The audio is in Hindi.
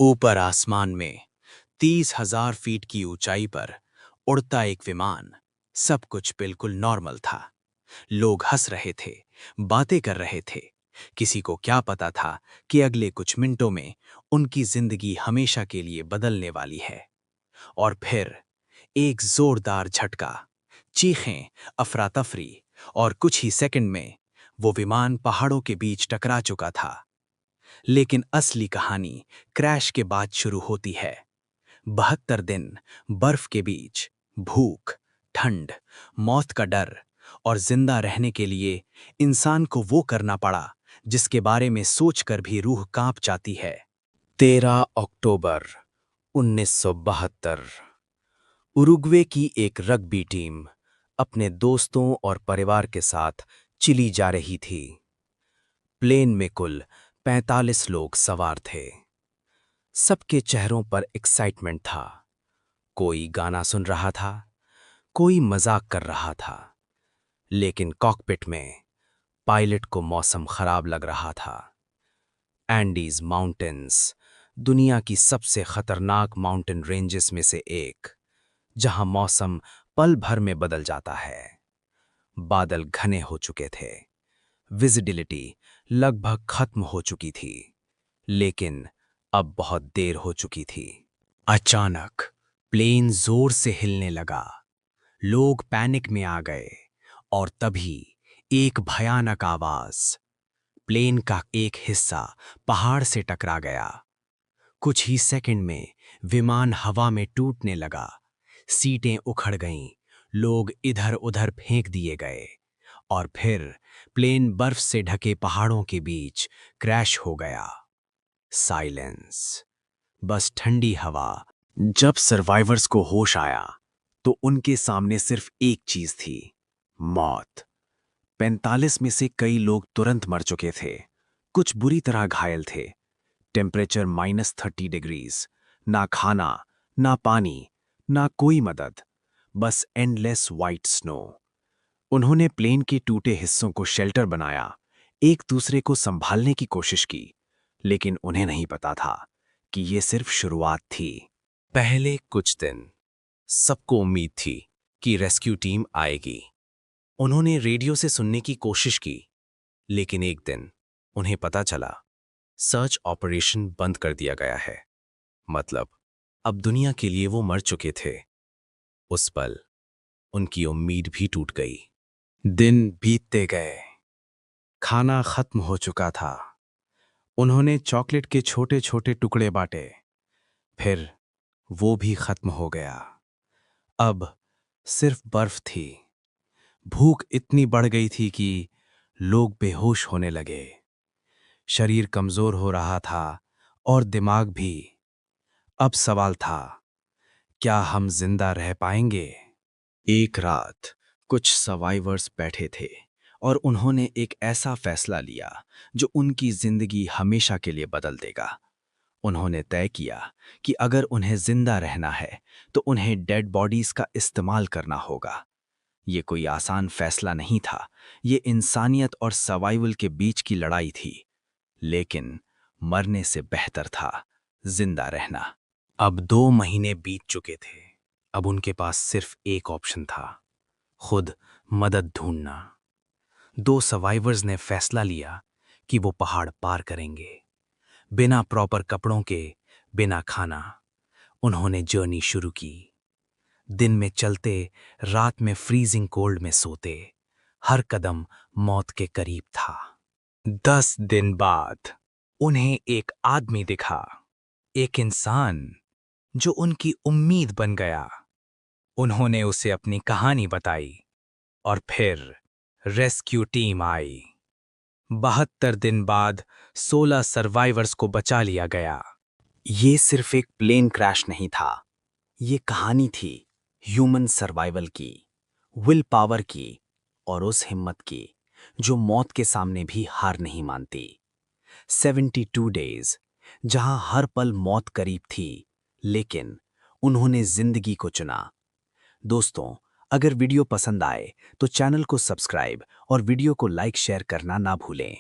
ऊपर आसमान में 30,000 फीट की ऊंचाई पर उड़ता एक विमान। सब कुछ बिल्कुल नॉर्मल था। लोग हंस रहे थे, बातें कर रहे थे। किसी को क्या पता था कि अगले कुछ मिनटों में उनकी जिंदगी हमेशा के लिए बदलने वाली है। और फिर एक जोरदार झटका, चीखें, अफरा तफरी, और कुछ ही सेकंड में वो विमान पहाड़ों के बीच टकरा चुका था। लेकिन असली कहानी क्रैश के बाद शुरू होती है। 72 दिन बर्फ के बीच, भूख, ठंड, मौत का डर, और जिंदा रहने के लिए इंसान को वो करना पड़ा जिसके बारे में सोचकर भी रूह कांप जाती है। 13 अक्टूबर 1972। उरुग्वे की एक रग्बी टीम अपने दोस्तों और परिवार के साथ चिली जा रही थी। प्लेन में कुल 45 लोग सवार थे। सबके चेहरों पर एक्साइटमेंट था। कोई गाना सुन रहा था, कोई मजाक कर रहा था। लेकिन कॉकपिट में पायलट को मौसम खराब लग रहा था। एंडीज माउंटेन्स दुनिया की सबसे खतरनाक माउंटेन रेंजेस में से एक, जहां मौसम पल भर में बदल जाता है। बादल घने हो चुके थे, विजिबिलिटी लगभग खत्म हो चुकी थी, लेकिन अब बहुत देर हो चुकी थी। अचानक प्लेन जोर से हिलने लगा। लोग पैनिक में आ गए, और तभी एक भयानक आवाज। प्लेन का एक हिस्सा पहाड़ से टकरा गया। कुछ ही सेकंड में विमान हवा में टूटने लगा। सीटें उखड़ गईं, लोग इधर-उधर फेंक दिए गए, और फिर प्लेन बर्फ से ढके पहाड़ों के बीच क्रैश हो गया। साइलेंस, बस ठंडी हवा। जब सर्वाइवर्स को होश आया, तो उनके सामने सिर्फ एक चीज थी, मौत। 45 में से कई लोग तुरंत मर चुके थे। कुछ बुरी तरह घायल थे। टेम्परेचर -30 डिग्रीज, ना खाना, ना पानी, ना कोई मदद, बस एंडलेस वाइट स्नो। उन्होंने प्लेन के टूटे हिस्सों को शेल्टर बनाया, एक दूसरे को संभालने की कोशिश की, लेकिन उन्हें नहीं पता था कि ये सिर्फ शुरुआत थी। पहले कुछ दिन सबको उम्मीद थी कि रेस्क्यू टीम आएगी। उन्होंने रेडियो से सुनने की कोशिश की, लेकिन एक दिन उन्हें पता चला सर्च ऑपरेशन बंद कर दिया गया है। मतलब अब दुनिया के लिए वो मर चुके थे। उस पल उनकी उम्मीद भी टूट गई। दिन बीतते गए, खाना खत्म हो चुका था। उन्होंने चॉकलेट के छोटे छोटे टुकड़े बांटे, फिर वो भी खत्म हो गया। अब सिर्फ बर्फ थी। भूख इतनी बढ़ गई थी कि लोग बेहोश होने लगे। शरीर कमजोर हो रहा था, और दिमाग भी। अब सवाल था, क्या हम जिंदा रह पाएंगे? एक रात कुछ सर्वाइवर्स बैठे थे, और उन्होंने एक ऐसा फैसला लिया जो उनकी जिंदगी हमेशा के लिए बदल देगा। उन्होंने तय किया कि अगर उन्हें जिंदा रहना है, तो उन्हें डेड बॉडीज का इस्तेमाल करना होगा। ये कोई आसान फैसला नहीं था। ये इंसानियत और सर्वाइवल के बीच की लड़ाई थी। लेकिन मरने से बेहतर था जिंदा रहना। अब 2 महीने बीत चुके थे। अब उनके पास सिर्फ एक ऑप्शन था, खुद मदद ढूंढना। 2 सर्वाइवर्स ने फैसला लिया कि वो पहाड़ पार करेंगे, बिना प्रॉपर कपड़ों के, बिना खाना। उन्होंने जर्नी शुरू की। दिन में चलते, रात में फ्रीजिंग कोल्ड में सोते। हर कदम मौत के करीब था। 10 दिन बाद उन्हें एक आदमी दिखा, एक इंसान जो उनकी उम्मीद बन गया। उन्होंने उसे अपनी कहानी बताई, और फिर रेस्क्यू टीम आई। 72 दिन बाद 16 सर्वाइवर्स को बचा लिया गया। ये सिर्फ एक प्लेन क्रैश नहीं था, ये कहानी थी ह्यूमन सर्वाइवल की, विल पावर की, और उस हिम्मत की जो मौत के सामने भी हार नहीं मानती। 72 डेज, जहां हर पल मौत करीब थी, लेकिन उन्होंने जिंदगी को चुना। दोस्तों, अगर वीडियो पसंद आए तो चैनल को सब्सक्राइब और वीडियो को लाइक शेयर करना ना भूलें।